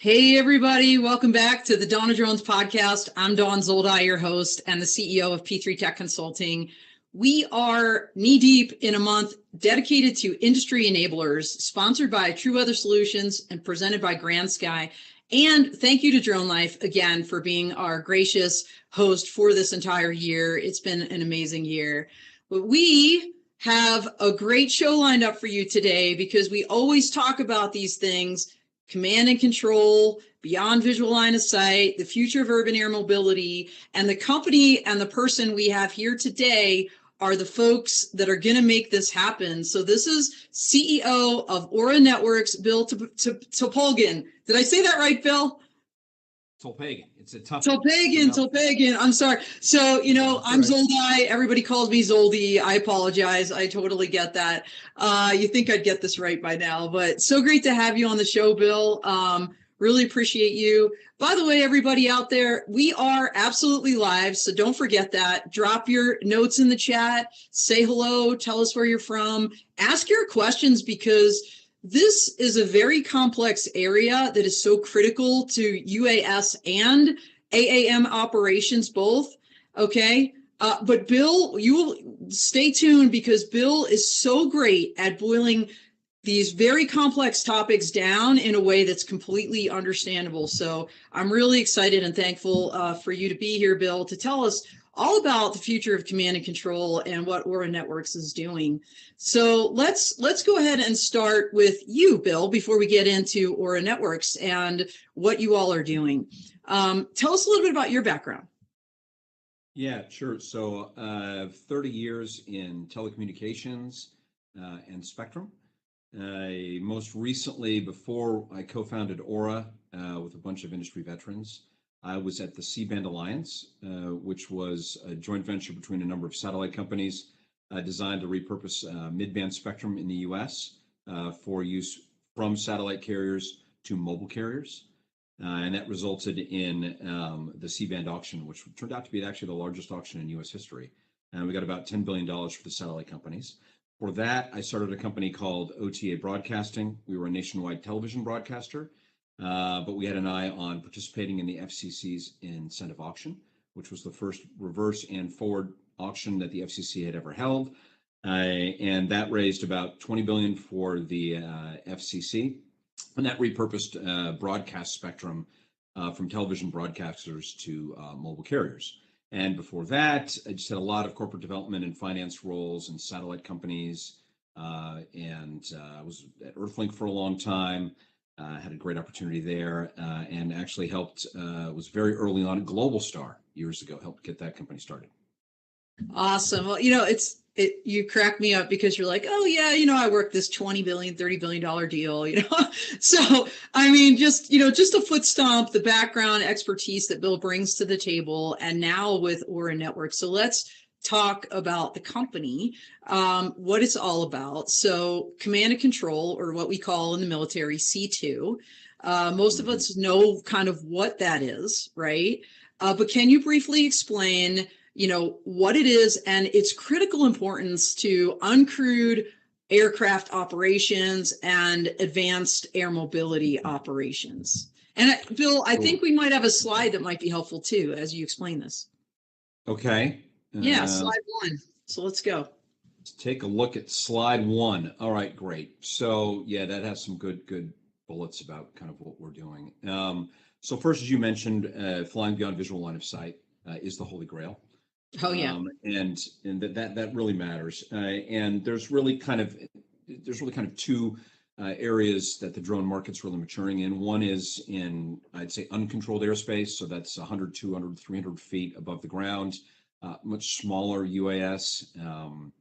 Hey, everybody. Welcome back to the Dawn of Drones podcast. I'm Dawn Zoldi, your host and the CEO of P3 Tech Consulting. We are knee deep in a month dedicated to industry enablers, sponsored by True Weather Solutions and presented by Grand Sky. And thank you to DroneLife again for being our gracious host for this entire year. It's been an amazing year. But we have a great show lined up for you today because we always talk about these things: command and control, beyond visual line of sight, the future of urban air mobility. And the company and the person we have here today are the folks that are going to make this happen. So this is CEO of Aura Networks, Bill Tolpegin. Did I say that right, Bill? Tolpegin. It's a tough Tolpegin. I'm sorry. So, I'm right. Zoldi. Everybody calls me Zoldi. I apologize. I totally get that. You think I'd get this right by now, but so great to have you on the show, Bill. Really appreciate you. By the way, everybody out there, we are absolutely live, so don't forget that. Drop your notes in the chat. Say hello. Tell us where you're from. Ask your questions, because this is a very complex area that is so critical to UAS and AAM operations both, okay? But Bill, you will stay tuned, because Bill is so great at boiling these very complex topics down in a way that's completely understandable. So I'm really excited and thankful for you to be here, Bill, to tell us all about the future of command and control and what Aura Networks is doing. So let's go ahead and start with you, Bill, before we get into Aura Networks and what you all are doing. Tell us a little bit about your background. Yeah, sure. So 30 years in telecommunications and spectrum. Most recently, before I co-founded Aura with a bunch of industry veterans, I was at the C-band Alliance, which was a joint venture between a number of satellite companies designed to repurpose mid-band spectrum in the US for use from satellite carriers to mobile carriers. And that resulted in the C-band auction, which turned out to be actually the largest auction in US history. And we got about $10 billion for the satellite companies. For that, I started a company called OTA Broadcasting. We were a nationwide television broadcaster, but we had an eye on participating in the FCC's incentive auction, which was the first reverse and forward auction that the FCC had ever held. And that raised about $20 billion for the FCC. And that repurposed broadcast spectrum from television broadcasters to mobile carriers. And before that, I just had a lot of corporate development and finance roles in satellite companies. I was at Earthlink for a long time, had a great opportunity there, and actually helped, was very early on at Global Star years ago, helped get that company started. Awesome. Well, you crack me up, because you're like, oh yeah, I worked this $20 billion, $30 billion deal, So, I mean, just a foot stomp, the background expertise that Bill brings to the table, and now with Aura Networks. So let's talk about the company, what it's all about. So command and control, or what we call in the military C2. Most of us know kind of what that is, right? But can you briefly explain what it is and its critical importance to uncrewed aircraft operations and advanced air mobility operations? And Bill, I think we might have a slide that might be helpful too, as you explain this. Okay. Yeah, slide 1. So let's go. Let's take a look at slide 1. All right, great. So yeah, that has some good bullets about kind of what we're doing. So first, as you mentioned, flying beyond visual line of sight is the holy grail. Oh yeah, and that really matters. And there's really kind of two areas that the drone market's really maturing in. One is in, I'd say, uncontrolled airspace. So that's 100, 200, 300 feet above the ground, much smaller UAS. And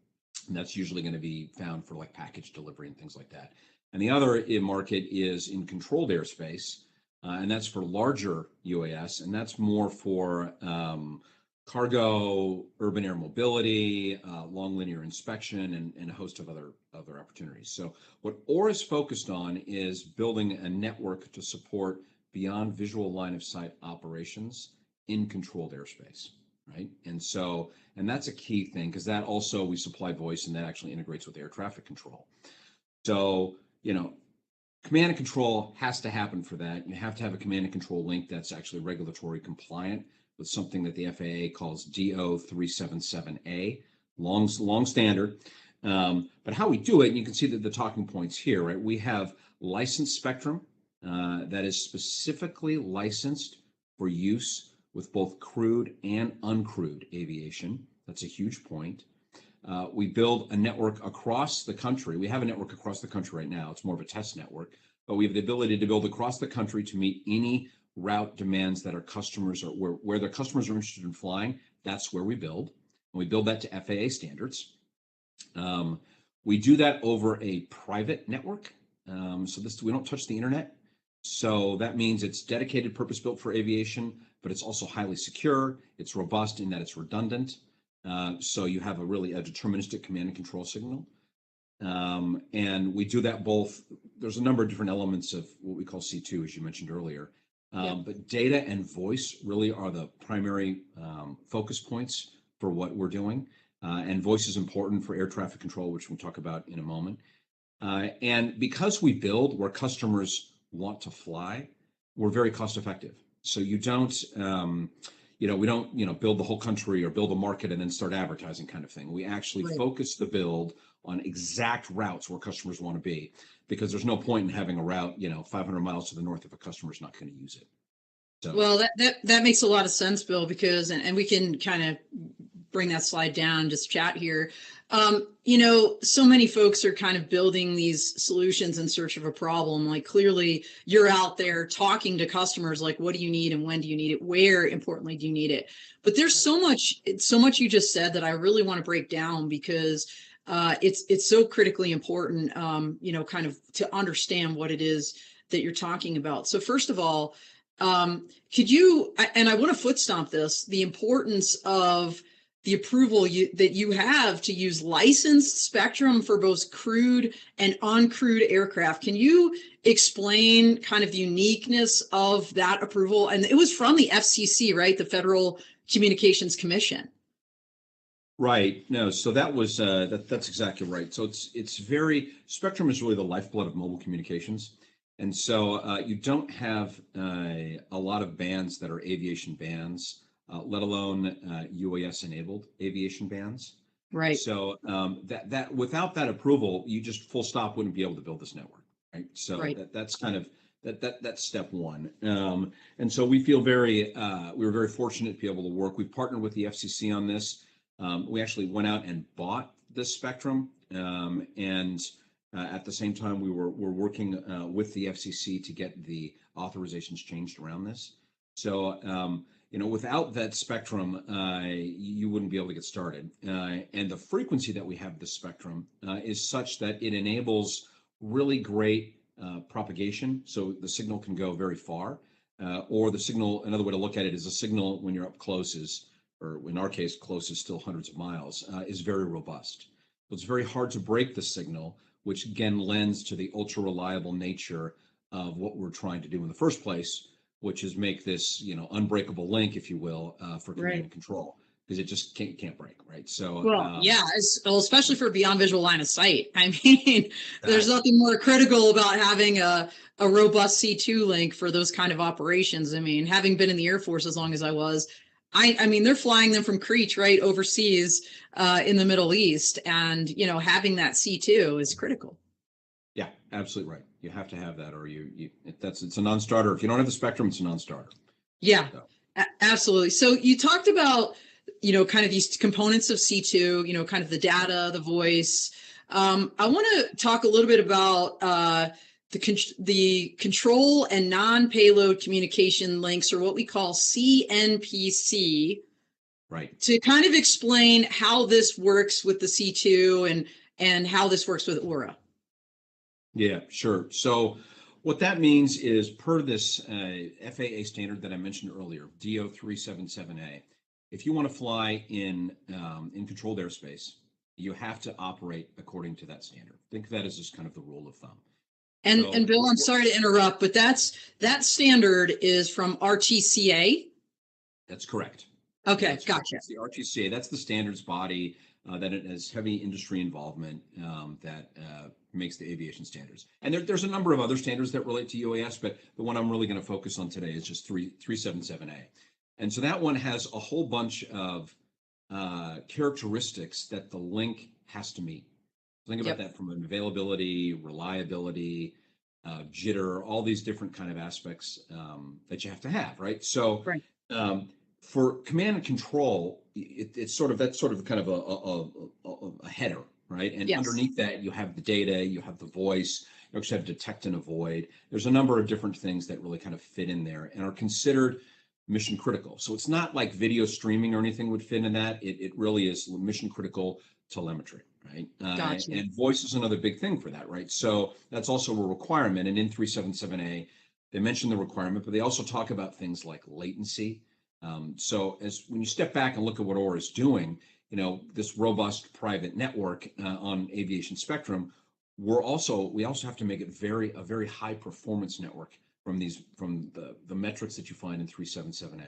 that's usually going to be found for like package delivery and things like that. And the other market is in controlled airspace, and that's for larger UAS, and that's more for cargo, urban air mobility, long linear inspection, and a host of other opportunities. So what Aura is focused on is building a network to support beyond visual line of sight operations in controlled airspace, right? And that's a key thing, because that also, we supply voice, and that actually integrates with air traffic control. So, Command and control has to happen for that. You have to have a command and control link that's actually regulatory compliant with something that the FAA calls DO 377A, long standard. But how we do it, and you can see that the talking points here, right? We have licensed spectrum that is specifically licensed for use with both crewed and uncrewed aviation. That's a huge point. We build a network across the country. We have a network across the country right now. It's more of a test network, but we have the ability to build across the country to meet any route demands that our customers are, where their customers are interested in flying. That's where we build. And we build that to FAA standards. We do that over a private network. We don't touch the internet. So that means it's dedicated, purpose-built for aviation, but it's also highly secure. It's robust in that it's redundant. So you have a deterministic command and control signal. And we do that both. There's a number of different elements of what we call C2, as you mentioned earlier. But data and voice really are the primary focus points for what we're doing. And voice is important for air traffic control, which we'll talk about in a moment. And because we build where customers want to fly, we're very cost effective. So you don't, we don't, build the whole country or build a market and then start advertising kind of thing. We actually focus the build on exact routes where customers want to be, because there's no point in having a route, 500 miles to the north if a customer's not going to use it. So. Well, that makes a lot of sense, Bill, because, and we can kind of bring that slide down, just chat here. So many folks are kind of building these solutions in search of a problem. Like, clearly you're out there talking to customers, like, what do you need and when do you need it? Where, importantly, do you need it? But there's so much you just said that I really want to break down, because it's so critically important, kind of to understand what it is that you're talking about. So first of all, could you, and I want to foot stomp this, the importance of the approval that you have to use licensed spectrum for both crewed and uncrewed aircraft. Can you explain kind of the uniqueness of that approval? And it was from the FCC, right? The Federal Communications Commission. Right. No, so that was that's exactly right. So spectrum is really the lifeblood of mobile communications. And so you don't have a lot of bands that are aviation bands, let alone UAS-enabled aviation bands. Right. So that without that approval, you just full stop wouldn't be able to build this network. Right. So that's kind of that's step one. And so we feel we were very fortunate to be able to work. We've partnered with the FCC on this. We actually went out and bought this spectrum, and at the same time, we're working with the FCC to get the authorizations changed around this. So, without that spectrum, you wouldn't be able to get started. And the frequency that we have this spectrum is such that it enables really great propagation. So the signal can go very far, or the signal, another way to look at it is the signal when you're up close or in our case, close is still hundreds of miles, is very robust. So it's very hard to break the signal, which again lends to the ultra reliable nature of what we're trying to do in the first place, which is make this, unbreakable link, if you will, for command and control, because it just can't break, right? So, especially for beyond visual line of sight. I mean, there's nothing more critical about having a robust C2 link for those kind of operations. I mean, having been in the Air Force as long as I was, I mean, they're flying them from Creech, right, overseas in the Middle East, and having that C2 is critical. Yeah, absolutely right. You have to have that, or it's a non-starter. If you don't have the spectrum, it's a non-starter. Yeah, absolutely. So you talked about kind of these components of C2, kind of the data, the voice. I want to talk a little bit about the control and non-payload communication links, or what we call CNPC, right? To kind of explain how this works with the C2 and how this works with Aura. Yeah, sure. So what that means is, per this FAA standard that I mentioned earlier, DO 377A, if you want to fly in controlled airspace, you have to operate according to that standard. Think of that as just kind of the rule of thumb. And Bill, I'm sorry to interrupt, but that standard is from RTCA? That's correct. Okay, gotcha. It's the RTCA. That's the standards body that it has heavy industry involvement that makes the aviation standards. And there's a number of other standards that relate to UAS, but the one I'm really going to focus on today is just 377A. And so that one has a whole bunch of characteristics that the link has to meet. Think about that from availability, reliability, jitter, all these different kind of aspects that you have to have, right? So for command and control, it's sort of that's sort of kind of a header, right? And underneath that, you have the data, you have the voice, you actually have detect and avoid. There's a number of different things that really kind of fit in there and are considered mission critical. So it's not like video streaming or anything would fit in that. It really is mission critical telemetry, right? Gotcha. And voice is another big thing for that, right? So that's also a requirement. And in 377A, they mention the requirement, but they also talk about things like latency. So when you step back and look at what Aura is doing, this robust private network on aviation spectrum, we also have to make it a very high performance network from the metrics that you find in 377A,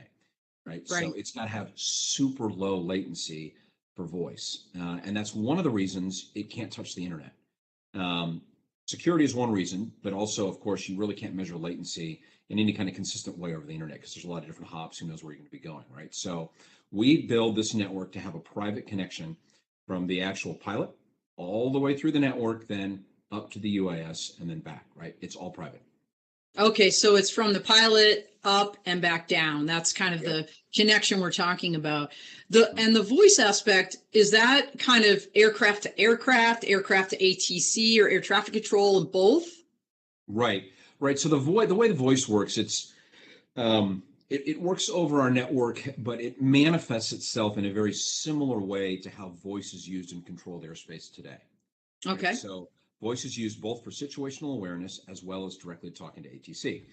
right? So it's got to have super low latency for voice. And that's one of the reasons it can't touch the internet. Security is one reason, but also, of course, you really can't measure latency in any kind of consistent way over the internet because there's a lot of different hops. Who knows where you're going to be going, right? So we build this network to have a private connection from the actual pilot all the way through the network, then up to the UAS and then back, right? It's all private. Okay, so it's from the pilot up and back down. That's kind of the connection we're talking about. And the voice aspect, is that kind of aircraft to aircraft to ATC, or air traffic control, and both? Right. So the way the voice works, it works over our network, but it manifests itself in a very similar way to how voice is used in controlled airspace today. Okay. Right? So voice is used both for situational awareness as well as directly talking to ATC.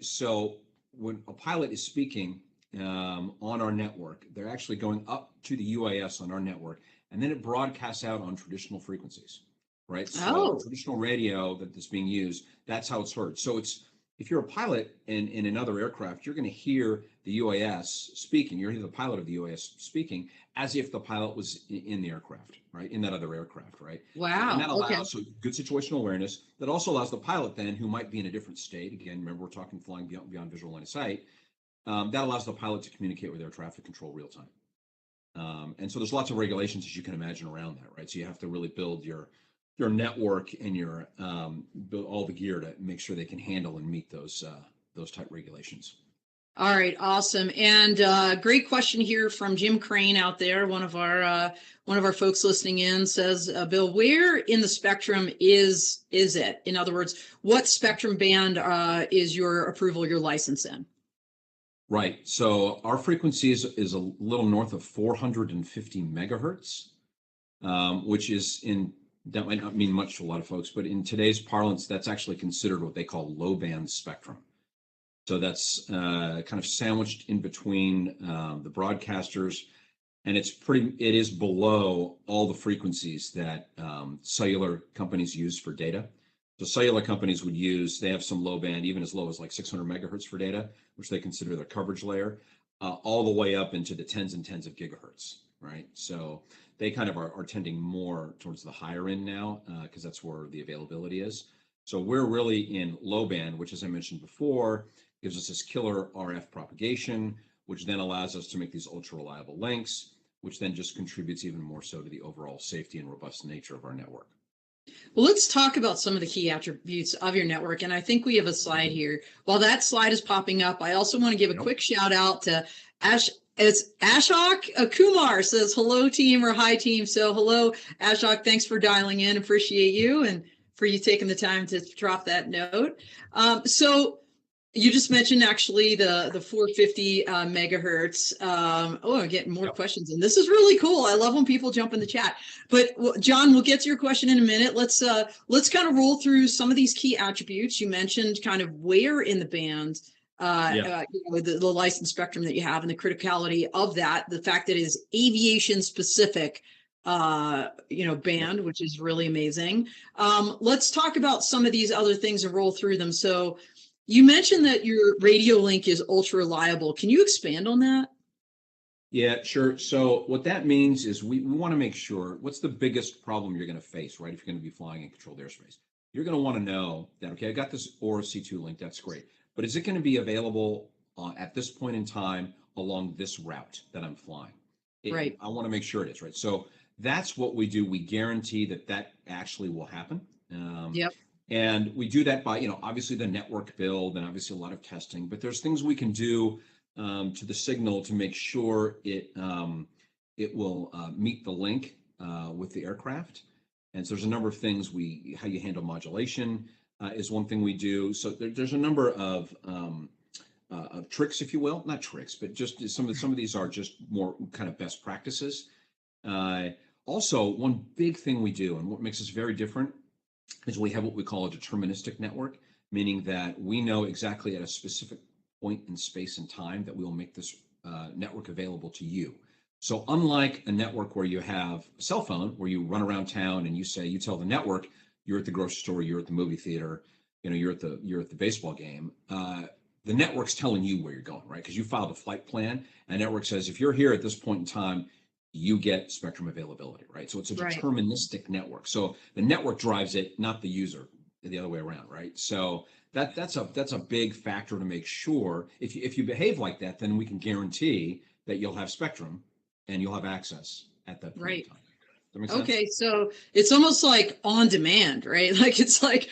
So when a pilot is speaking on our network, they're actually going up to the UAS on our network, and then it broadcasts out on traditional frequencies, right? So traditional radio that is being used, that's how it's heard. So if you're a pilot in another aircraft, you're going to hear the UAS speaking. You're hearing the pilot of the UAS speaking as if the pilot was in the aircraft, right? In that other aircraft, right? Wow. And that allows good situational awareness. That also allows the pilot then, who might be in a different state. Again, remember, we're talking flying beyond visual line of sight. That allows the pilot to communicate with air traffic control real time. And so there's lots of regulations, as you can imagine, around that, right? So you have to really build your network and your build all the gear to make sure they can handle and meet those type regulations. All right, awesome. And great question here from Jim Crane out there. One of our folks listening in says, Bill, where in the spectrum is it? In other words, what spectrum band is your approval, your license in? Right. So our frequency is a little north of 450 megahertz, which is that might not mean much to a lot of folks, but in today's parlance, that's actually considered what they call low band spectrum. So that's kind of sandwiched in between the broadcasters, and it is below all the frequencies that cellular companies use for data. So cellular companies they have some low band, even as low as like 600 megahertz for data, which they consider their coverage layer, all the way up into the tens and tens of gigahertz, right? So they kind of are tending more towards the higher end now because that's where the availability is. So we're really in low band, which, as I mentioned before, gives us this killer RF propagation, which then allows us to make these ultra reliable links, which then just contributes even more so to the overall safety and robust nature of our network. Well, let's talk about some of the key attributes of your network. And I think we have a slide here. While that slide is popping up, I also want to give a quick shout out to Ashok Kumar says, hello team, or hi team. So hello, Ashok, thanks for dialing in. Appreciate you and for you taking the time to drop that note. So you just mentioned actually the 450 megahertz. I'm getting more questions, and this is really cool. I love when people jump in the chat. But John, we'll get to your question in a minute. Let's kind of roll through some of these key attributes. You mentioned kind of where in the band, the license spectrum that you have, and the criticality of that. The fact that it is aviation specific, band, which is really amazing. Let's talk about some of these other things and roll through them. So you mentioned that your radio link is ultra reliable. Can you expand on that? Yeah, sure. So what that means is we want to make sure what's the biggest problem you're going to face, right? If you're going to be flying in controlled airspace, you're going to want to know that, okay, I got this Aura C2 link. That's great. But is it going to be available at this point in time along this route that I'm flying? Right. I want to make sure it is, right? So that's what we do. We guarantee that that actually will happen. Yep. And we do that by, obviously the network build and obviously a lot of testing, but there's things we can do to the signal to make sure it will meet the link with the aircraft. And so there's a number of things how you handle modulation is one thing we do. So there's a number of tricks, if you will, not tricks, but just some of these are just more kind of best practices. Also, one big thing we do and what makes us very different is we have what we call a deterministic network, meaning that we know exactly at a specific point in space and time that we will make this network available to you. So unlike a network where you have a cell phone, where you run around town and you tell the network, you're at the grocery store, you're at the movie theater, you're at the baseball game. The network's telling you where you're going, right? Because you filed a flight plan, and the network says if you're here at this point in time, you get spectrum availability, right? So it's a deterministic network. So the network drives it, not the user, the other way around, right? So that's a big factor to make sure if you behave like that, then we can guarantee that you'll have spectrum and you'll have access at that point in time. Does that make sense? Okay, so it's almost like on demand, right? Like it's like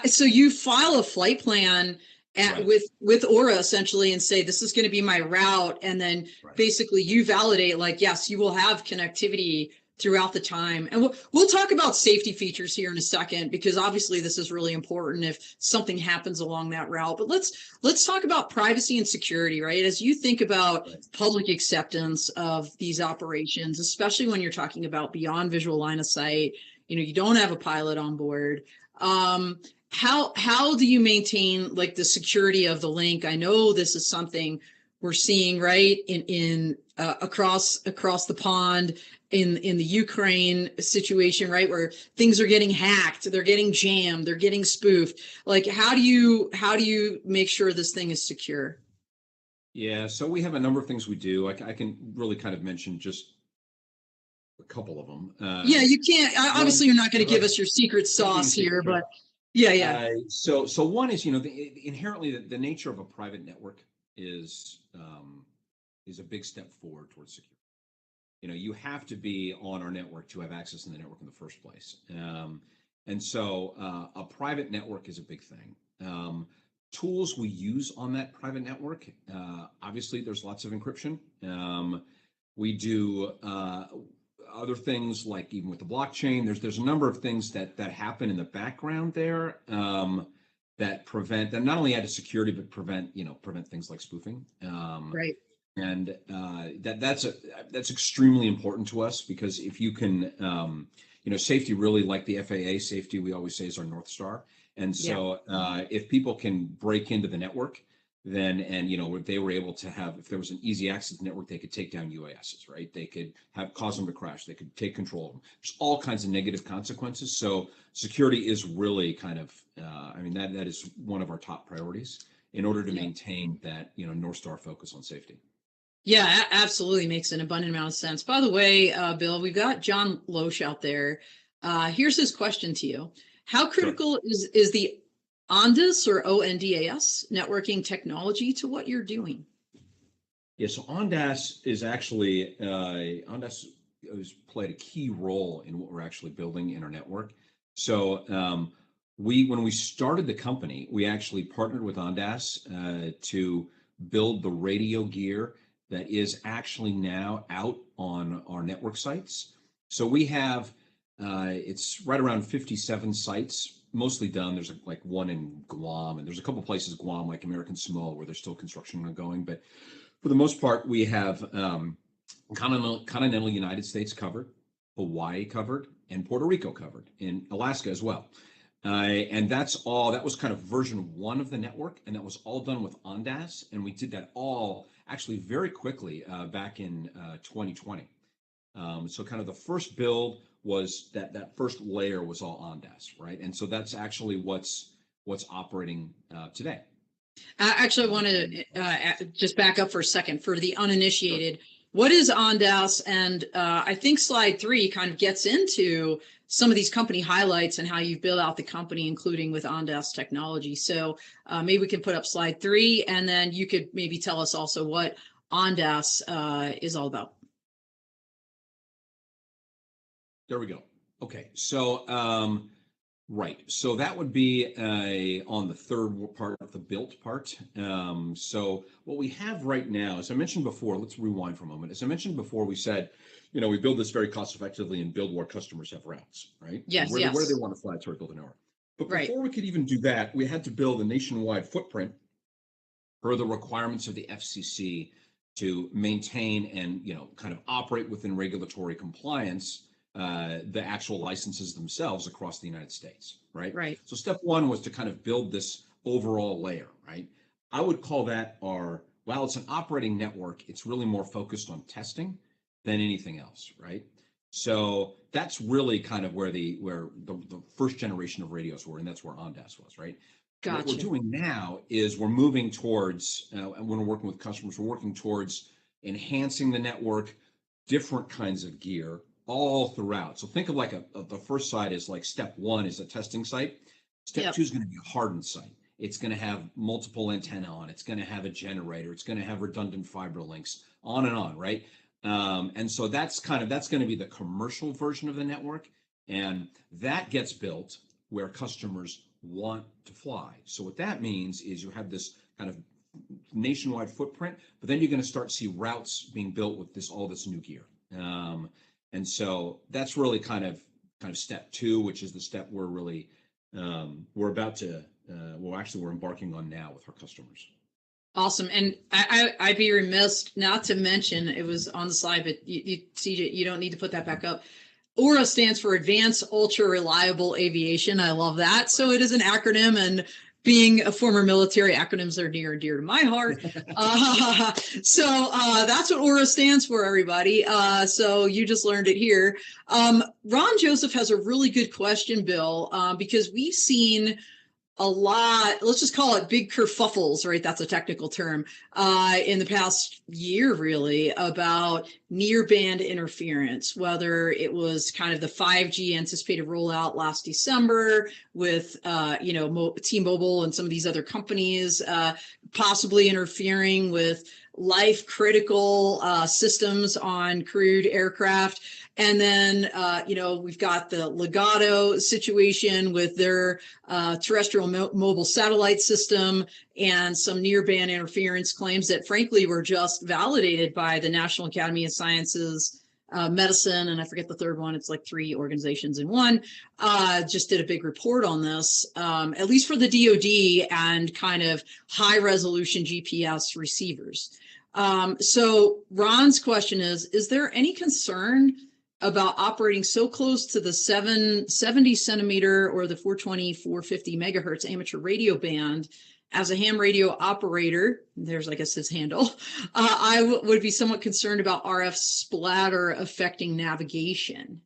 so you file a flight plan with Aura essentially and say this is going to be my route, and then basically you validate like yes, you will have connectivity throughout the time. And we'll talk about safety features here in a second, because obviously this is really important if something happens along that route. But let's talk about privacy and security, right? As you think about public acceptance of these operations, especially when you're talking about beyond visual line of sight, you don't have a pilot on board. How do you maintain like the security of the link? I know this is something we're seeing right in across the pond in the Ukraine situation, right, where things are getting hacked, they're getting jammed, they're getting spoofed. Like how do you make sure this thing is secure? Yeah, so we have a number of things we do. I can really kind of mention just a couple of them. Yeah, you can't. Obviously, you're not going to give us your secret sauce here, but yeah. So one is, inherently the nature of a private network is a big step forward towards security. You have to be on our network to have access to the network in the first place. And so a private network is a big thing. Tools we use on that private network, obviously there's lots of encryption. We do other things like even with the blockchain, there's a number of things that happen in the background there that not only add to security, but prevent things like spoofing. Right. And that's extremely important to us, because if you can, safety really, like the FAA safety, we always say, is our North Star. And so if people can break into the network, then, and they were able to have, if there was an easy access network, they could take down UASs, right? They could cause them to crash. They could take control of them. There's all kinds of negative consequences. So security is really kind of, that is one of our top priorities in order to maintain that, North Star focus on safety. Yeah, absolutely makes an abundant amount of sense. By the way, Bill, we've got John Loesch out there. Here's his question to you. How critical is the ONDAS or ONDAS networking technology to what you're doing? Yeah, so ONDAS is actually, ONDAS has played a key role in what we're actually building in our network. So when we started the company, we actually partnered with ONDAS to build the radio gear that is actually now out on our network sites. So we have, it's right around 57 sites, mostly done. There's like one in Guam, and there's a couple places, Guam, like American Samoa, where there's still construction ongoing. But for the most part, we have continental United States covered, Hawaii covered, and Puerto Rico covered, in Alaska as well. And that was kind of version 1 of the network, and that was all done with ONDAS. And we did that all actually very quickly back in 2020. So kind of the first build was that first layer was all ONDAS, right? And so that's actually what's operating today. Actually, I want to just back up for a second for the uninitiated. what is Ondas? And I think slide 3 kind of gets into some of these company highlights and how you've built out the company, including with Ondas technology. So maybe we can put up slide 3, and then you could maybe tell us also what Ondas is all about. There we go. Okay, so right, so that would be on the third part, the built part. So what we have right now, as I mentioned before, let's rewind for a moment. As I mentioned before, we said, we build this very cost effectively and build where customers have routes, right? Yes, where do they want to fly? It's where we build an network. But before we could even do that, we had to build a nationwide footprint per the requirements of the FCC to maintain and kind of operate within regulatory compliance the actual licenses themselves across the United States, right? Right. So step one was to kind of build this overall layer, right? I would call that while it's an operating network, it's really more focused on testing than anything else, right? So that's really kind of where the first generation of radios were, and that's where Ondas was, right? Gotcha. What we're doing now is we're moving towards, and when we're working with customers, we're working towards enhancing the network, different kinds of gear, all throughout. So think of like the first side is like step 1 is a testing site. Step 2 is going to be a hardened site. It's going to have multiple antenna on. It's going to have a generator. It's going to have redundant fiber links, on and on, right? And so that's going to be the commercial version of the network, and that gets built where customers want to fly. So what that means is you have this kind of nationwide footprint, but then you're going to start to see routes being built with all this new gear. And so that's really kind of step 2, which is the step we're really we're embarking on now with our customers. Awesome. And I'd be remiss not to mention, it was on the slide, but CJ, you don't need to put that back up. AURA stands for Advanced Ultra Reliable Aviation. I love that. So it is an acronym, and being a former military, acronyms are near and dear to my heart. So that's what AURA stands for, everybody. So you just learned it here. Ron Joseph has a really good question, Bill, because we've seen a lot, let's just call it big kerfuffles, right? That's a technical term, in the past year, really, about near band interference, whether it was kind of the 5G anticipated rollout last December with, T-Mobile and some of these other companies, possibly interfering with life critical systems on crewed aircraft. And then, we've got the Legato situation with their terrestrial mobile satellite system and some near-band interference claims that, frankly, were just validated by the National Academy of Sciences, Medicine, and I forget the third one. It's like 3 organizations in one. Just did a big report on this, at least for the DoD and kind of high-resolution GPS receivers. So Ron's question is there any concern about operating so close to the 70 centimeter or the 420, 450 megahertz amateur radio band as a ham radio operator? There's, I guess, his handle. I would be somewhat concerned about RF splatter affecting navigation.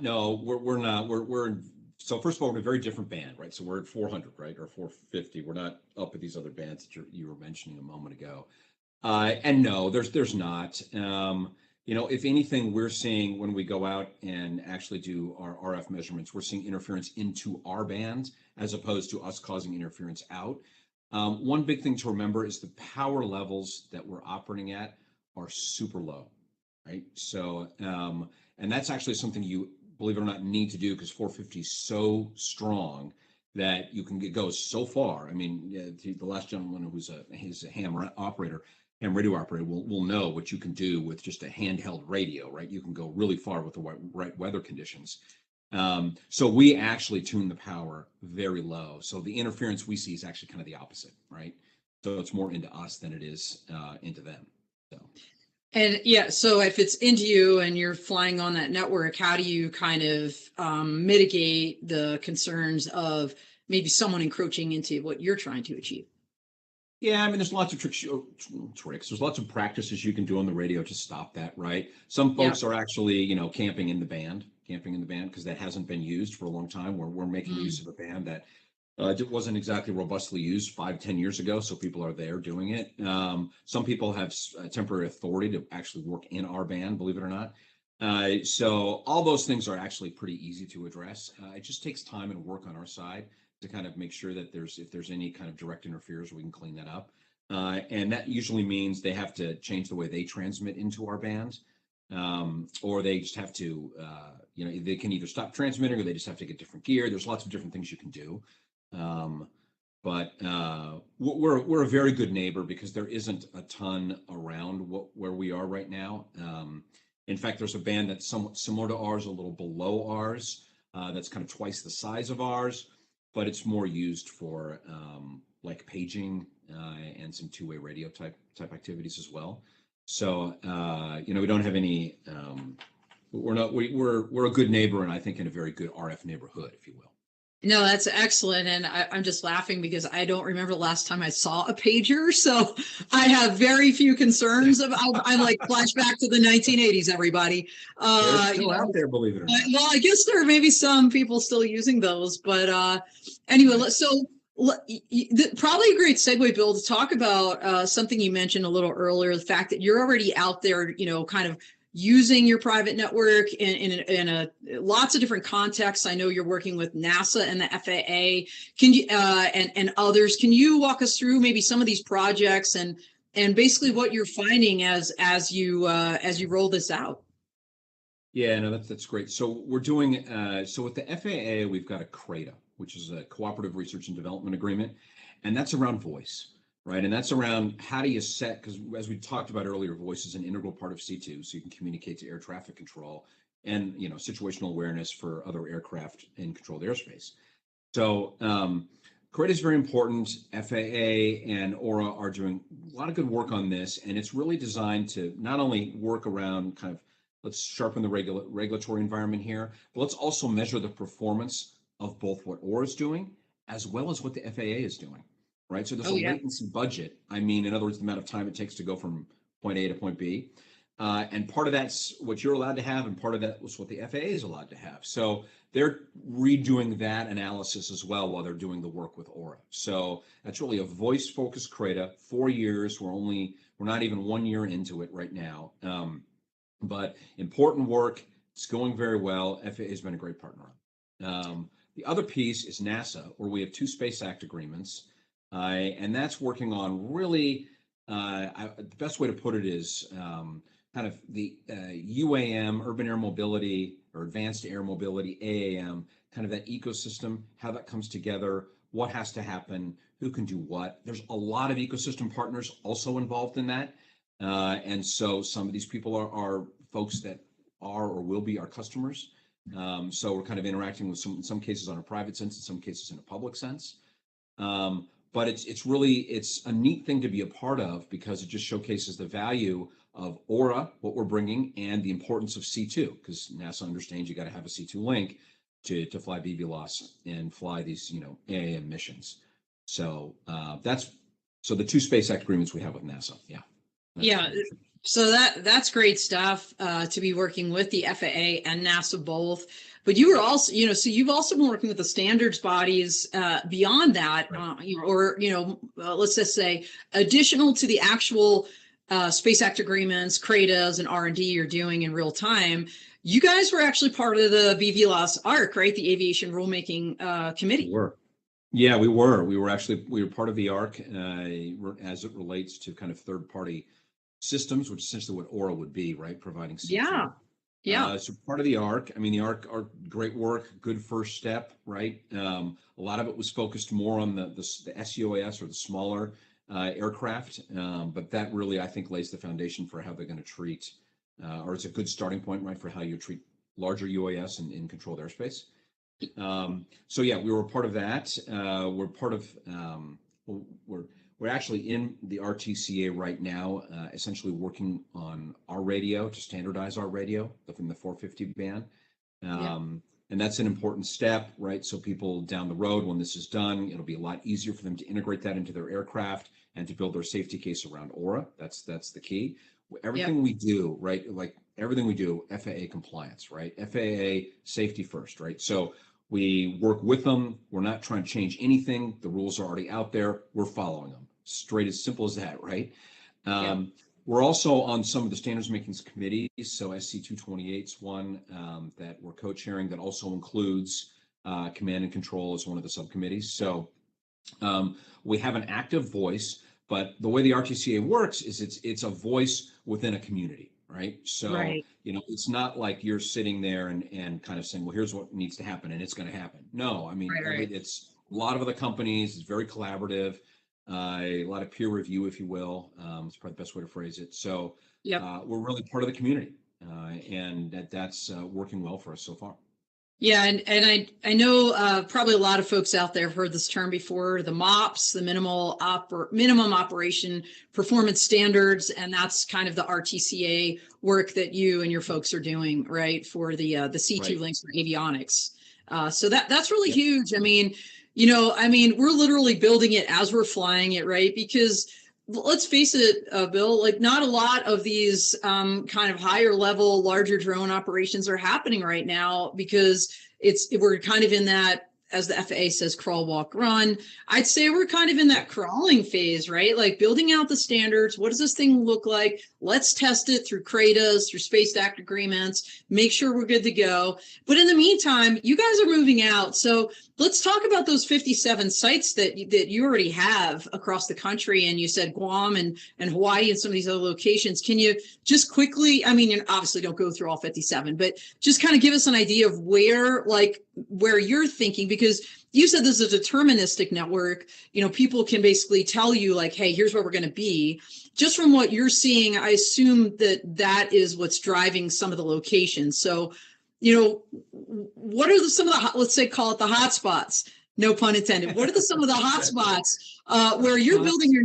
No, we're not. So first of all, we're a very different band, right? So we're at 400, right, or 450. We're not up at these other bands that you were mentioning a moment ago. And no, there's not. If anything, we're seeing when we go out and actually do our RF measurements, we're seeing interference into our band as opposed to us causing interference out. One big thing to remember is the power levels that we're operating at are super low, right? So, and that's actually something you, believe it or not, need to do because 450 is so strong that you can go so far. I mean, the last gentleman who's a ham radio operator will know what you can do with just a handheld radio, right? You can go really far with the right weather conditions. So we actually tune the power very low. So the interference we see is actually kind of the opposite, right? So it's more into us than it is into them. So. And yeah, so if it's into you and you're flying on that network, how do you kind of mitigate the concerns of maybe someone encroaching into what you're trying to achieve? Yeah, I mean, there's lots of tricks. There's lots of practices you can do on the radio to stop that, right? Some folks are actually, camping in the band because that hasn't been used for a long time. We're making use of a band that It wasn't exactly robustly used 5, 10 years ago, so people are there doing it. Some people have temporary authority to actually work in our band, believe it or not. So all those things are actually pretty easy to address. It just takes time and work on our side to kind of make sure that if there's any kind of direct interference, we can clean that up. And that usually means they have to change the way they transmit into our band, or they just have to, they can either stop transmitting or they just have to get different gear. There's lots of different things you can do. But we're a very good neighbor because there isn't a ton around where we are right now. In fact, there's a band that's somewhat similar to ours, a little below ours, that's kind of twice the size of ours, but it's more used for like paging and some two-way radio type activities as well. So we don't have any. We're a good neighbor, and I think in a very good RF neighborhood, if you will. No, that's excellent. And I'm just laughing because I don't remember the last time I saw a pager. So I have very few concerns about, I'm like flashback to the 1980s, everybody. They're still out there, believe it or not. Well, I guess there may be some people still using those, but anyway, so probably a great segue, Bill, to talk about something you mentioned a little earlier, the fact that you're already out there, kind of using your private network in lots of different contexts. I know you're working with NASA and the FAA. Can you and others? Can you walk us through maybe some of these projects and basically what you're finding as you roll this out? Yeah, no, that's great. So we're doing so with the FAA, we've got a CRADA, which is a Cooperative Research and Development Agreement, and that's around voice. Right. And that's around how do you set, because as we talked about earlier, voice is an integral part of C2, so you can communicate to air traffic control and, situational awareness for other aircraft in controlled airspace. So CRADA is very important. FAA and AURA are doing a lot of good work on this, and it's really designed to not only work around kind of, let's sharpen the regulatory environment here, but let's also measure the performance of both what AURA is doing as well as what the FAA is doing. Right. So there's a latency budget. I mean, in other words, the amount of time it takes to go from point A to point B. And part of that's what you're allowed to have, and part of that was what the FAA is allowed to have. So they're redoing that analysis as well while they're doing the work with AURA. So that's really a voice-focused CRADA, 4 years. We're not even 1 year into it right now. But important work. It's going very well. FAA has been a great partner. The other piece is NASA, where we have 2 Space Act agreements. And that's working on really, the best way to put it is kind of the UAM, urban air mobility, or advanced air mobility, AAM, kind of that ecosystem, how that comes together, what has to happen, who can do what. There's a lot of ecosystem partners also involved in that. And so some of these people are folks that are or will be our customers. So we're kind of interacting with in some cases on a private sense, in some cases in a public sense. But it's a neat thing to be a part of because it just showcases the value of AURA, what we're bringing, and the importance of C2, because NASA understands you got to have a C2 link to fly BVLOS and fly these, AAM missions. So so the 2 Space Act agreements we have with NASA. Yeah. Yeah. So that's great stuff to be working with the FAA and NASA both. But you were also, so you've also been working with the standards bodies beyond that, right. Let's just say additional to the actual Space Act agreements, CRADAs, and R&D you're doing in real time. You guys were actually part of the BVLOS ARC, right? The Aviation Rulemaking Committee. We were. Yeah, we were. We were part of the ARC as it relates to kind of third-party systems, which is essentially what AURA would be, right? Providing C2. Yeah. So part of the ARC. I mean, the ARC are great work, good first step, right? A lot of it was focused more on the SUAS or the smaller aircraft, but that really, I think, lays the foundation for how they're going to treat, or it's a good starting point, right, for how you treat larger UAS in controlled airspace. So yeah, we were part of that. We're part of, we're actually in the RTCA right now, essentially working on our radio to standardize our radio from the 450 band. And that's an important step, right? So people down the road, when this is done, it'll be a lot easier for them to integrate that into their aircraft and to build their safety case around AURA. That's the key. Everything we do, right? Like everything we do, FAA compliance, right? FAA safety first, right? So We work with them. We're not trying to change anything. The rules are already out there. We're following them. Straight as simple as that, right? Yeah. We're also on some of the standards makings committees. So SC228 is one that we're co-chairing that also includes command and control as one of the subcommittees. So we have an active voice, but the way the RTCA works is it's a voice within a community, right? So, Right. it's not like you're sitting there and kind of saying, well, here's what needs to happen and it's going to happen. No, I mean, Right. it's a lot of other companies. It's very collaborative, a lot of peer review, if you will. It's probably the best way to phrase it. So Yep. we're really part of the community, and that's working well for us so far. Yeah, and I know probably a lot of folks out there have heard this term before, the MOPS, the minimum operation performance standards, and that's kind of the RTCA work that you and your folks are doing, right, for the C2 Right. links for avionics. So that's really Yep. huge. I mean, we're literally building it as we're flying it, right? Because let's face it, Bill, like not a lot of these kind of higher level, larger drone operations are happening right now because we're kind of in that, as the FAA says, crawl, walk, run. I'd say we're kind of in that crawling phase, right? Like building out the standards. What does this thing look like? Let's test it through CRADAs, through Space Act agreements, make sure we're good to go. But in the meantime, you guys are moving out. So let's talk about those 57 sites that you already have across the country. And you said Guam and Hawaii and some of these other locations. Can you just quickly, I mean, obviously don't go through all 57, but just kind of give us an idea of where you're thinking, because you said this is a deterministic network. People can basically tell you like, hey, here's where we're going to be. Just from what you're seeing, I assume that is what's driving some of the locations. So, what are some of the, let's say, call it the hot spots, no pun intended. What are some of the hot spots where you're building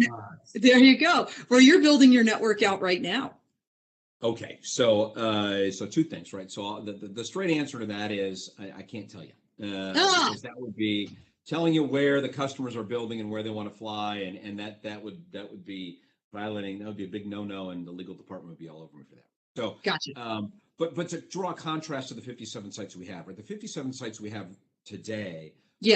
there you go, where you're building your network out right now? Okay, so two things, right? So the straight answer to that is I can't tell you because that would be telling you where the customers are building and where they want to fly, and that would be violating. That would be a big no-no, and the legal department would be all over me for that. So, Gotcha. But to draw a contrast to the 57 sites we have, right? The 57 sites we have today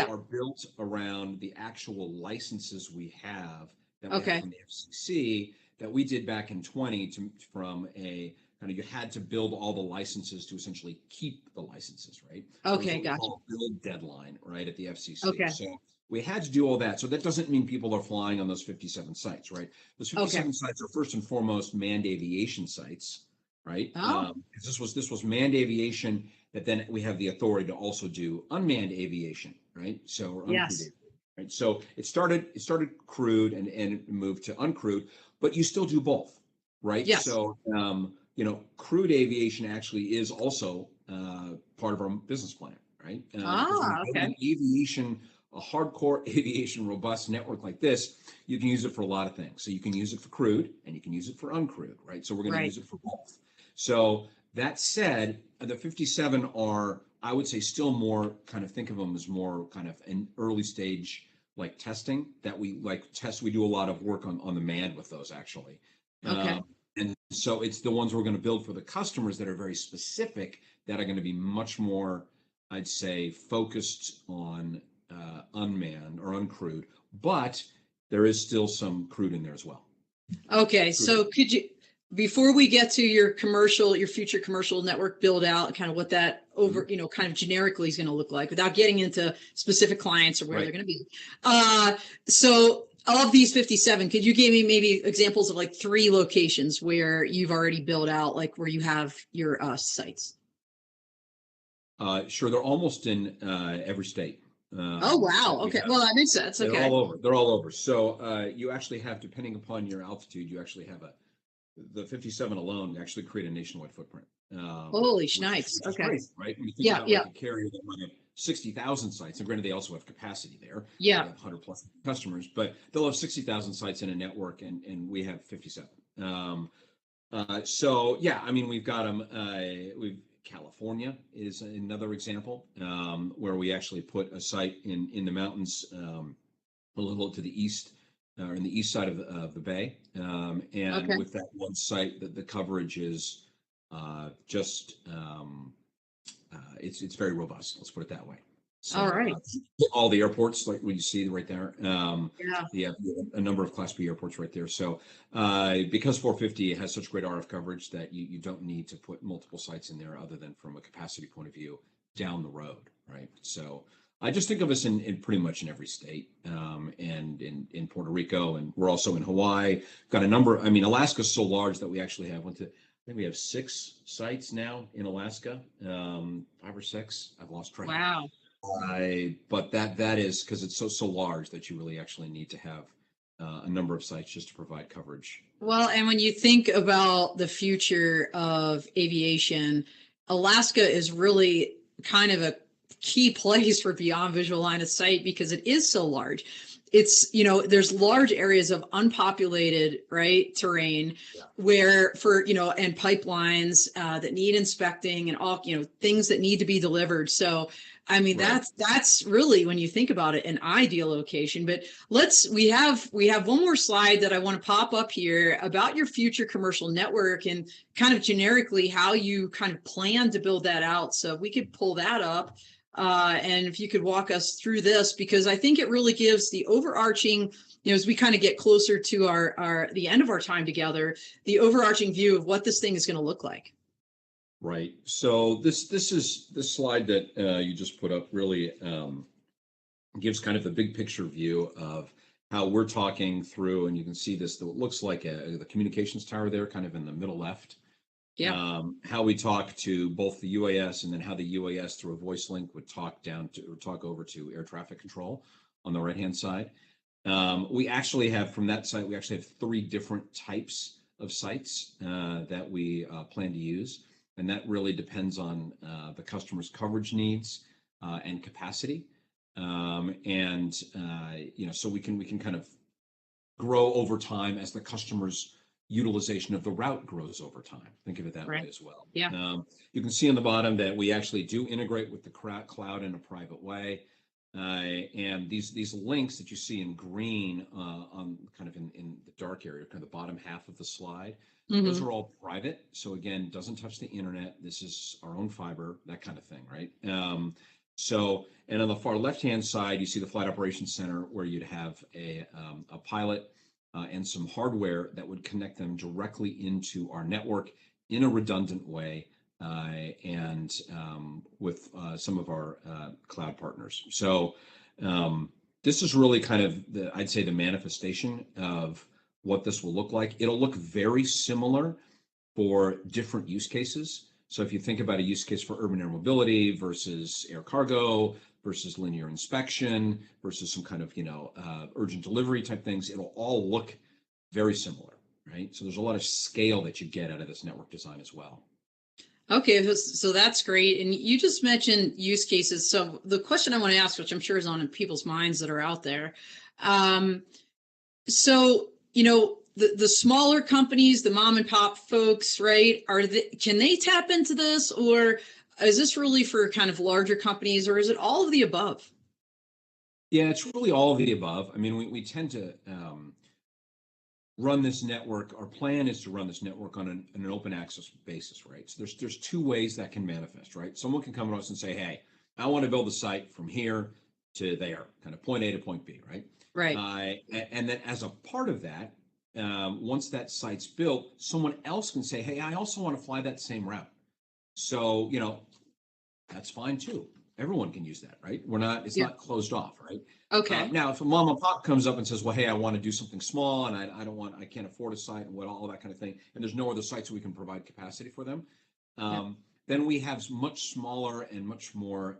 are built around the actual licenses we have that we have from the FCC that we did back in 20 from a kind of, you had to build all the licenses to essentially keep the licenses, right? Okay, gotcha. Build deadline, right, at the FCC. Okay. So we had to do all that. So that doesn't mean people are flying on those 57 sites, right? Those 57 sites are first and foremost manned aviation sites, right? This was manned aviation that then we have the authority to also do unmanned aviation, right? So or uncrewed aviation, right? So it started crewed and it moved to uncrewed, but you still do both, right? Yes. So crewed aviation actually is also part of our business plan, right? Okay. Aviation, a hardcore aviation robust network like this, you can use it for a lot of things. So you can use it for crewed and you can use it for uncrewed, right? So we're going to use it for both. So that said, the 57 are, I would say, still more kind of, think of them as more kind of an early stage like testing that we test. We do a lot of work on the manned with those actually. And so it's the ones we're going to build for the customers that are very specific, that are going to be much more, I'd say, focused on unmanned or uncrewed, but there is still some crewed in there as well. Okay, so could you, before we get to your future commercial network build out, kind of what that kind of generically is going to look like, without getting into specific clients or where they're going to be. So of these 57, could you give me maybe examples of like 3 locations where you've already built out, like where you have your sites? Sure, they're almost in every state. Oh, wow. Okay. Well, that makes sense. Okay. They're all over. They're all over. So you actually have, depending upon your altitude, you actually have the 57 alone actually create a nationwide footprint. Holy snipes. Which is great, right? When you think about like a carrier that might have 60,000 sites, and granted they also have capacity there. They have 100 plus customers, but they'll have 60,000 sites in a network, and we have 57. So yeah, I mean, we've got them. California is another example where we actually put a site in the mountains a little to the east, or in the east side of the bay. And with that one site, the coverage is just, it's very robust. Let's put it that way. So All right. all the airports, like what you see right there, Yeah. you have a number of Class B airports right there. So because 450 has such great RF coverage that you don't need to put multiple sites in there other than from a capacity point of view down the road, right? So I just think of us in pretty much in every state, and in Puerto Rico, and we're also in Hawaii. Got a number. I mean, Alaska's so large that we actually have I think we have 6 sites now in Alaska, 5 or 6. I've lost track. Wow. But that is because it's so large that you really actually need to have a number of sites just to provide coverage. Well, and when you think about the future of aviation, Alaska is really kind of a key place for beyond visual line of sight because it is so large. It's, there's large areas of unpopulated, right, terrain Yeah. where and pipelines that need inspecting and all, things that need to be delivered. So, I mean, Right. that's really, when you think about it, an ideal location. But we have one more slide that I want to pop up here about your future commercial network and kind of generically how you kind of plan to build that out. So if we could pull that up, and if you could walk us through this, because I think it really gives the overarching, as we kind of get closer to the end of our time together, the overarching view of what this thing is going to look like. Right. So this slide that you just put up really gives kind of the big picture view of how we're talking through, and you can see this. That looks like the communications tower there, kind of in the middle left. Yeah. How we talk to both the UAS, and then how the UAS through a voice link would talk over to air traffic control on the right hand side. We actually have, from that site, we actually have 3 different types of sites that we plan to use. And that really depends on the customer's coverage needs and capacity. So we can kind of grow over time as the customer's utilization of the route grows over time. Think of it that way as well. Yeah. You can see on the bottom that we actually do integrate with the cloud in a private way. And these links that you see in green on kind of in the dark area, kind of the bottom half of the slide, those are all private. So again, doesn't touch the internet. This is our own fiber, that kind of thing, right? And on the far left-hand side, you see the Flight Operations Center, where you'd have a pilot and some hardware that would connect them directly into our network in a redundant way, and with some of our cloud partners. So this is really kind of I'd say the manifestation of what this will look like. It'll look very similar for different use cases. So if you think about a use case for urban air mobility versus air cargo versus linear inspection versus some kind of urgent delivery type things, it'll all look very similar, right? So there's a lot of scale that you get out of this network design as well. Okay, so that's great. And you just mentioned use cases. So the question I want to ask, which I'm sure is on people's minds that are out there. The smaller companies, the mom and pop folks, right? Can they tap into this, or is this really for kind of larger companies, or is it all of the above? Yeah, it's really all of the above. I mean, we tend to run this network. Our plan is to run this network on an open access basis, right? So there's 2 ways that can manifest, right? Someone can come to us and say, hey, I want to build a site from here to there, kind of point A to point B, right? Right. And then as a part of that, once that site's built, someone else can say, hey, I also want to fly that same route. So, that's fine too. Everyone can use that, right? It's not closed off, right? Okay. Now, if a mom and pop comes up and says, well, hey, I want to do something small and I can't afford a site and all that kind of thing, and there's no other sites we can provide capacity for them, then we have much smaller and much more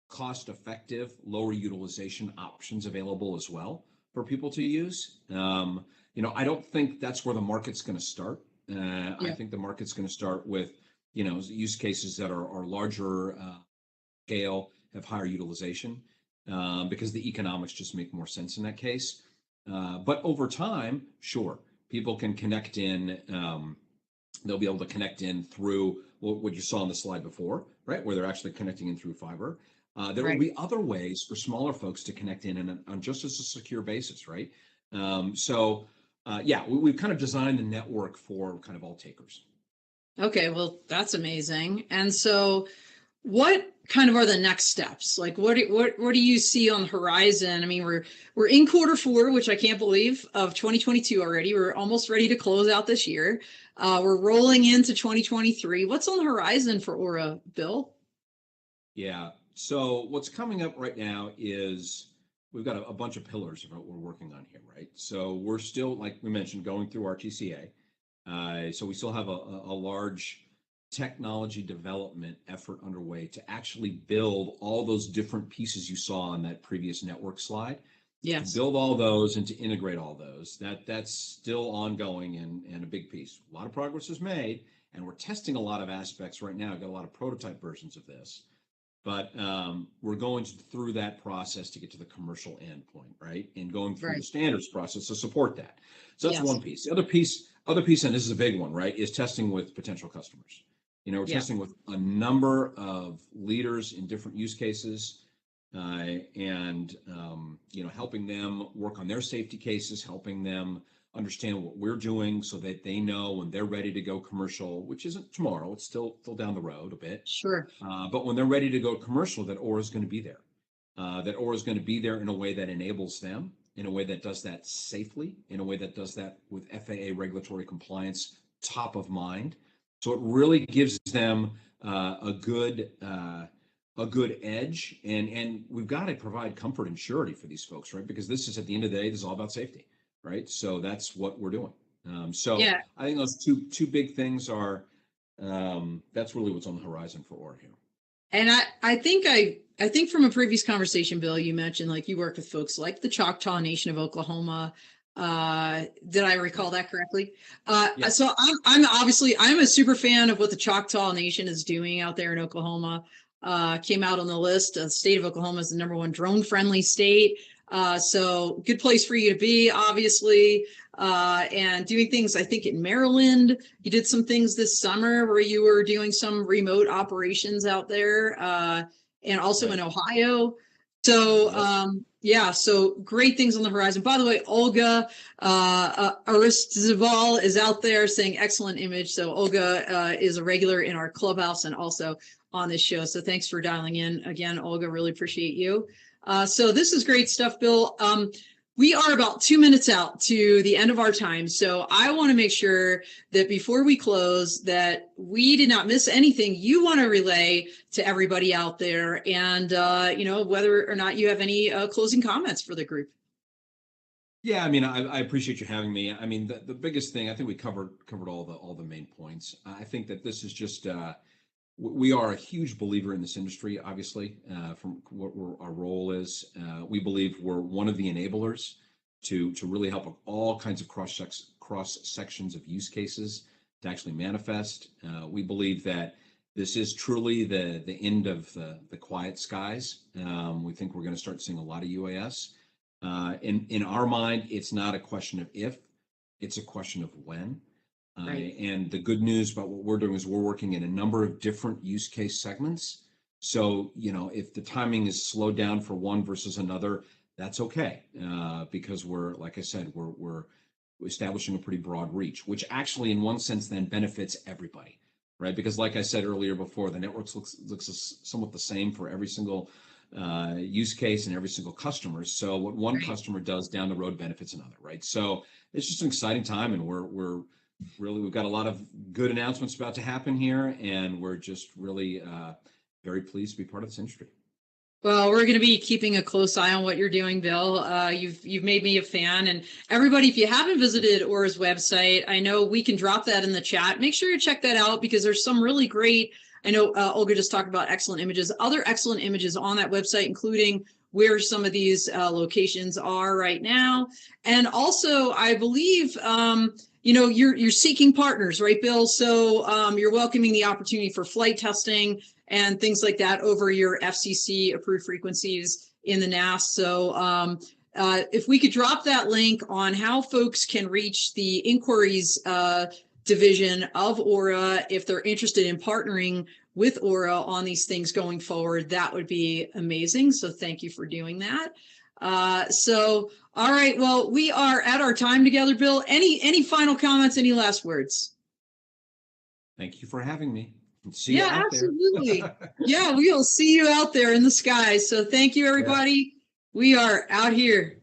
cost-effective, lower utilization options available as well for people to use. I don't think that's where the market's going to start. I think the market's going to start with, use cases that are larger scale, have higher utilization, because the economics just make more sense in that case. But over time, sure, people can connect in. They'll be able to connect in through what you saw on the slide before, right? Where they're actually connecting in through fiber. There will be other ways for smaller folks to connect in on just as a secure basis, right? We've kind of designed the network for kind of all takers. Okay, well, that's amazing. And so what kind of are the next steps? Like, what do you see on the horizon? I mean, we're in Q4, which I can't believe, of 2022 already. We're almost ready to close out this year. We're rolling into 2023. What's on the horizon for Aura, Bill? Yeah. So what's coming up right now is we've got a bunch of pillars of what we're working on here, right? So we're still, like we mentioned, going through our TCA. So we still have a large technology development effort underway to actually build all those different pieces you saw on that previous network slide. Yes. To build all those and to integrate all those. That's still ongoing and a big piece. A lot of progress is made, and we're testing a lot of aspects right now. We've got a lot of prototype versions of this. But we're going through that process to get to the commercial endpoint, right? And going through the standards process to support that. So that's one piece. The other piece, and this is a big one, right, is testing with potential customers. We're testing with a number of leaders in different use cases, and helping them work on their safety cases, helping them understand what we're doing so that they know when they're ready to go commercial, which isn't tomorrow, it's still down the road a bit. Sure. But when they're ready to go commercial, that Aura is going to be there. That Aura is going to be there in a way that enables them, in a way that does that safely, in a way that does that with FAA regulatory compliance top of mind. So it really gives them a good edge, and we've got to provide comfort and surety for these folks, right? Because this is, at the end of the day, this is all about safety, right? So that's what we're doing. I think those two big things are that's really what's on the horizon for Aura here. And I think from a previous conversation, Bill, you mentioned like you work with folks like the Choctaw Nation of Oklahoma. Did I recall that correctly? Yes. So I'm a super fan of what the Choctaw Nation is doing out there in Oklahoma. Came out on the list. The state of Oklahoma is the #1 drone friendly state. So good place for you to be, obviously. And doing things, I think in Maryland, you did some things this summer where you were doing some remote operations out there, and also in Ohio. So, so great things on the horizon. By the way, Olga Aristival is out there saying excellent image. So Olga is a regular in our clubhouse and also on this show. So thanks for dialing in again, Olga. Really appreciate you. So this is great stuff, Bill. We are about 2 minutes out to the end of our time. So I want to make sure that before we close that we did not miss anything you want to relay to everybody out there, and whether or not you have any closing comments for the group. Yeah, I mean, I appreciate you having me. I mean, the biggest thing, I think we covered all the main points. I think that this is just we are a huge believer in this industry, obviously, from what our role is. We believe we're one of the enablers to really help all kinds of cross sections of use cases to actually manifest. We believe that this is truly the end of the quiet skies. We think we're going to start seeing a lot of UAS. In our mind, it's not a question of if, it's a question of when. And the good news about what we're doing is we're working in a number of different use case segments. So, if the timing is slowed down for one versus another, that's okay. Because like I said, we're establishing a pretty broad reach, which actually in one sense then benefits everybody, right? Because like I said earlier before, the networks looks somewhat the same for every single use case and every single customer. So what one customer does down the road benefits another, right? So it's just an exciting time, and we've got a lot of good announcements about to happen here, and we're just really very pleased to be part of this industry. Well, we're going to be keeping a close eye on what you're doing, Bill. You've made me a fan, and everybody, if you haven't visited Aura's website, I know we can drop that in the chat. Make sure you check that out because there's some really great. I know Olga just talked about excellent images, other excellent images on that website, including where some of these locations are right now, and also I believe. You're seeking partners, right, Bill? So you're welcoming the opportunity for flight testing and things like that over your FCC approved frequencies in the NAS. So if we could drop that link on how folks can reach the inquiries division of Aura, if they're interested in partnering with Aura on these things going forward, that would be amazing. So thank you for doing that. All right. Well, we are at our time together, Bill. Any final comments? Any last words? Thank you for having me. See you out absolutely. there. Yeah, we'll see you out there in the sky. So thank you, everybody. We are out here.